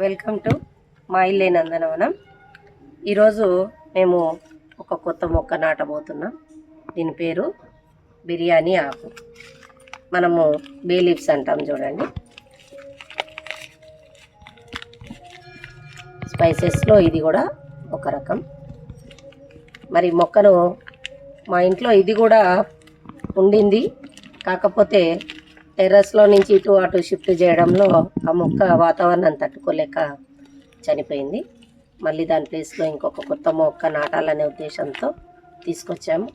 Welcome to మా ఇల్లే నందనవనం. ఈరోజు మేము ఒక కొత్త మొక్క నాటబోతున్నాం. దీని పేరు బిర్యానీ ఆకు. మనము బే లీవ్స్ అంటాం చూడండి. స్పైసెస్లో ఇది కూడా ఒక రకం. మరి మొక్కను మా ఇంట్లో ఇది కూడా ఉండింది, కాకపోతే టెర్రస్లో నుంచి ఇటు అటు షిఫ్ట్ చేయడంలో ఆ మొక్క వాతావరణం తట్టుకోలేక చనిపోయింది. మళ్ళీ దాని ప్లేస్లో ఇంకొక కొత్త మొక్క నాటాలనే ఉద్దేశంతో తీసుకొచ్చాము.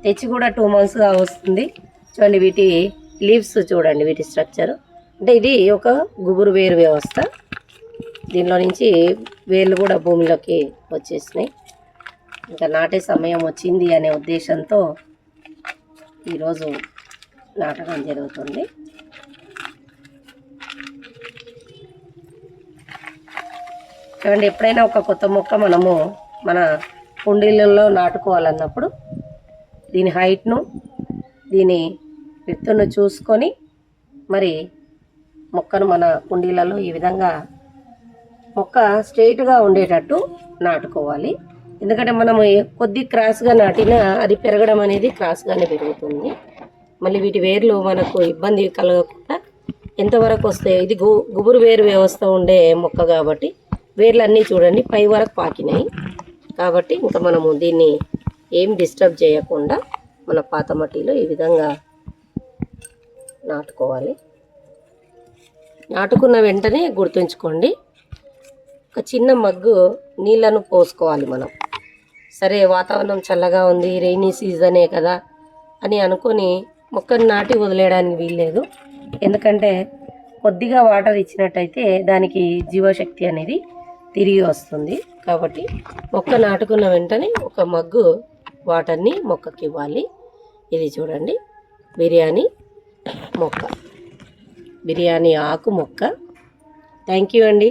తెచ్చి కూడా 2 monthsగా వస్తుంది. చూడండి, వీటి లీవ్స్ చూడండి, వీటి స్ట్రక్చర్. అంటే ఇది ఒక గుబురు వేరు వ్యవస్థ. దీనిలో నుంచి వేర్లు కూడా భూమిలోకి వచ్చేసినాయి. ఇంకా నాటే సమయం వచ్చింది అనే ఉద్దేశంతో ఈరోజు నాటడం జరుగుతుంది. చూడండి, ఎప్పుడైనా ఒక కొత్త మొక్క మనము మన కుండీలలో నాటుకోవాలన్నప్పుడు దీని హైట్ను, దీని విత్తును చూసుకొని మరి మొక్కను మన కుండీలలో ఈ విధంగా మొక్క స్ట్రైట్గా ఉండేటట్టు నాటుకోవాలి. ఎందుకంటే మనము కొద్ది క్రాస్గా నాటినా అది పెరగడం అనేది క్రాస్గానే పెరుగుతుంది. మళ్ళీ వీటి వేర్లు మనకు ఇబ్బంది కలగకుండా ఎంతవరకు వస్తాయి. ఇది గుబురు వేరు వ్యవస్థ ఉండే మొక్క కాబట్టి వేర్లు అన్నీ చూడండి పై వరకు పాకినాయి. కాబట్టి ఇంకా మనము దీన్ని ఏం డిస్టర్బ్ చేయకుండా మన పాత మట్టిలో ఈ విధంగా నాటుకోవాలి. నాటుకున్న వెంటనే గుర్తుంచుకోండి, ఒక చిన్న మగ్గు నీళ్ళను పోసుకోవాలి మనం. సరే, వాతావరణం చల్లగా ఉంది, రెయినీ సీజనే కదా అని అనుకొని మొక్కను నాటి వదిలేయడానికి వీల్లేదు. ఎందుకంటే కొద్దిగా వాటర్ ఇచ్చినట్టయితే దానికి జీవశక్తి అనేది తిరిగి వస్తుంది. కాబట్టి మొక్క నాటుకున్న వెంటనే ఒక మగ్గు వాటర్ని మొక్కకి ఇవ్వాలి. ఇది చూడండి, బిర్యానీ మొక్క, బిర్యానీ ఆకు మొక్క. థ్యాంక్ యూ అండి.